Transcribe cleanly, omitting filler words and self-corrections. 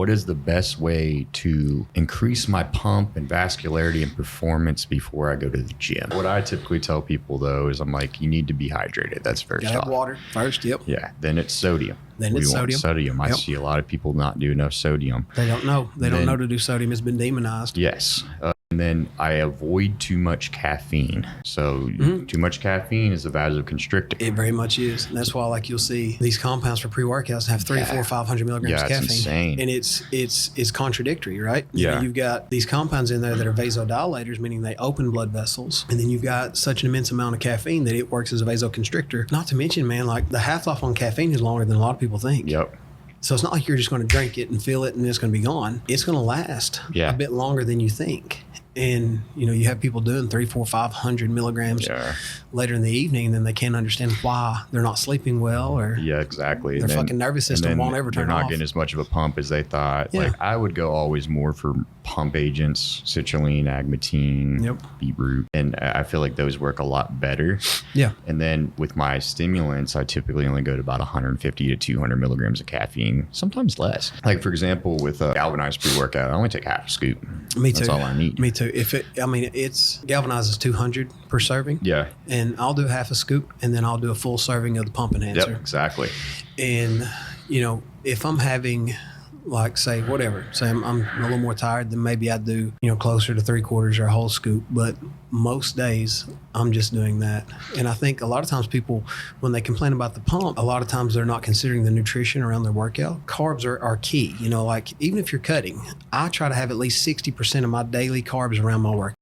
what is the best way to increase my pump and vascularity and performance before I go to the gym? What I typically tell people though is I'm like, you need to be hydrated. That's first off. Have water first. Yep. Yeah. Then it's sodium. Then we it's want sodium. Sodium. I Yep. see a lot of people not do enough sodium. They don't know. They don't know to do sodium. It's been demonized. Yes. And then I avoid too much caffeine. So too much caffeine is a vasoconstrictor. It very much is. And that's why, like, you'll see these compounds for pre-workouts have 300, 400, 500 milligrams of caffeine. It's insane. And it's contradictory, right? Yeah. You know, you've got these compounds in there that are vasodilators, meaning they open blood vessels. And then you've got such an immense amount of caffeine that it works as a vasoconstrictor. Not to mention, man, like the half-life on caffeine is longer than a lot of people think. Yep. So it's not like you're just going to drink it and feel it and it's going to be gone. It's going to last a bit longer than you think. And, you know, you have people doing 300, 400, 500 milligrams later in the evening, and then they can't understand why they're not sleeping well, or exactly. their fucking nervous system won't ever turn off. They're not getting as much of a pump as they thought. Yeah. Like I would go always more for pump agents, citrulline, agmatine, beetroot, and I feel like those work a lot better. Yeah. And then with my stimulants, I typically only go to about 150 to 200 milligrams of caffeine, sometimes less. Like for example, with galvanized pre-workout, I only take half a scoop. Me too. That's all I need. Me too. It's galvanized is 200 per serving. Yeah. And I'll do half a scoop, and then I'll do a full serving of the pump enhancer. Yep, exactly. And, you know, if I'm having, like, say I'm a little more tired, then maybe I do, you know, closer to 3/4 or a whole scoop. But most days I'm just doing that. And I think a lot of times people, when they complain about the pump, a lot of times they're not considering the nutrition around their workout. Carbs are key. You know, like even if you're cutting, I try to have at least 60% of my daily carbs around my workout.